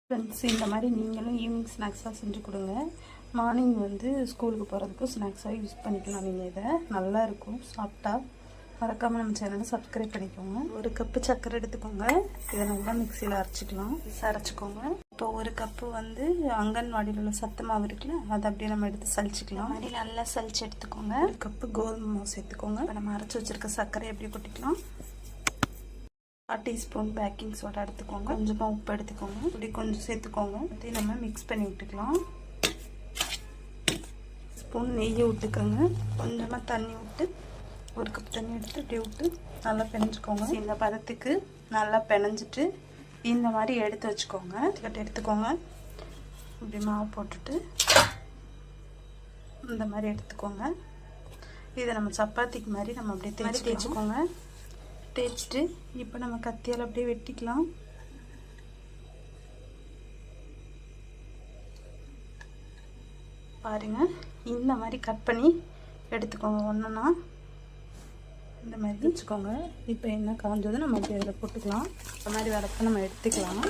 Friends, இந்த மாதிரி நீங்களும் ஈவினிங் ஸ்நாக்ஸாக செஞ்சு கொடுங்க. மார்னிங் வந்து ஸ்கூலுக்கு போகிறதுக்கும் ஸ்நாக்ஸாக யூஸ் பண்ணிக்கலாம். நீங்கள் இதை நல்லா இருக்கும் சாப்பிட்டா. மறக்காமல் நம்ம சேனலை சப்ஸ்கிரைப் பண்ணிக்கோங்க. ஒரு கப்பு சர்க்கரை எடுத்துக்கோங்க. இதை நல்லா மிக்சியில் அரைச்சிக்கலாம். அரைச்சிக்கோங்க. இப்போ ஒரு கப்பு வந்து அங்கன்வாடியில் உள்ள சத்து மாவு இருக்குல்ல, அதை அப்படியே நம்ம எடுத்து சளிச்சிக்கலாம். மாதிரி நல்லா சளிச்சு எடுத்துக்கோங்க. ஒரு கப்பு கோதுமை மாவு சேர்த்துக்கோங்க. இப்போ நம்ம அரைச்சி வச்சுருக்க சர்க்கரை எப்படி கொட்டிக்கலாம். 1 டீஸ்பூன் பேக்கிங் சோடா எடுத்துக்கோங்க. கொஞ்சமாக உப்பு எடுத்துக்கோங்க. இப்படி கொஞ்சம் சேர்த்துக்கோங்க. அதையும் நம்ம மிக்ஸ் பண்ணி விட்டுக்கலாம். ஸ்பூன் நெய்யை விட்டுக்கோங்க. கொஞ்சமாக தண்ணி விட்டு, ஒரு கப் தண்ணி எடுத்து இப்படி விட்டு நல்லா பிணைஞ்சிக்கோங்க. இந்த பதத்துக்கு நல்லா பிணைஞ்சிட்டு இந்த மாதிரி எடுத்து வச்சுக்கோங்க. எடுத்துக்கோங்க. இப்படி மாவு போட்டுட்டு இந்த மாதிரி எடுத்துக்கோங்க. இதை நம்ம சப்பாத்திக்கு மாதிரி நம்ம அப்படியே தேய்ச்சிக்கோங்க. தேய்ச்சிட்டு இப்போ நம்ம கத்தியால் அப்படியே வெட்டிக்கலாம். பாருங்க, இந்த மாதிரி கட் பண்ணி எடுத்துக்கோங்க. ஒன்றுனா இந்த மாதிரி வச்சுக்கோங்க. இப்போ என்ன காஞ்சதும் நம்ம அப்படியே அதில் போட்டுக்கலாம். இந்த மாதிரி வளர்த்து நம்ம எடுத்துக்கலாம்.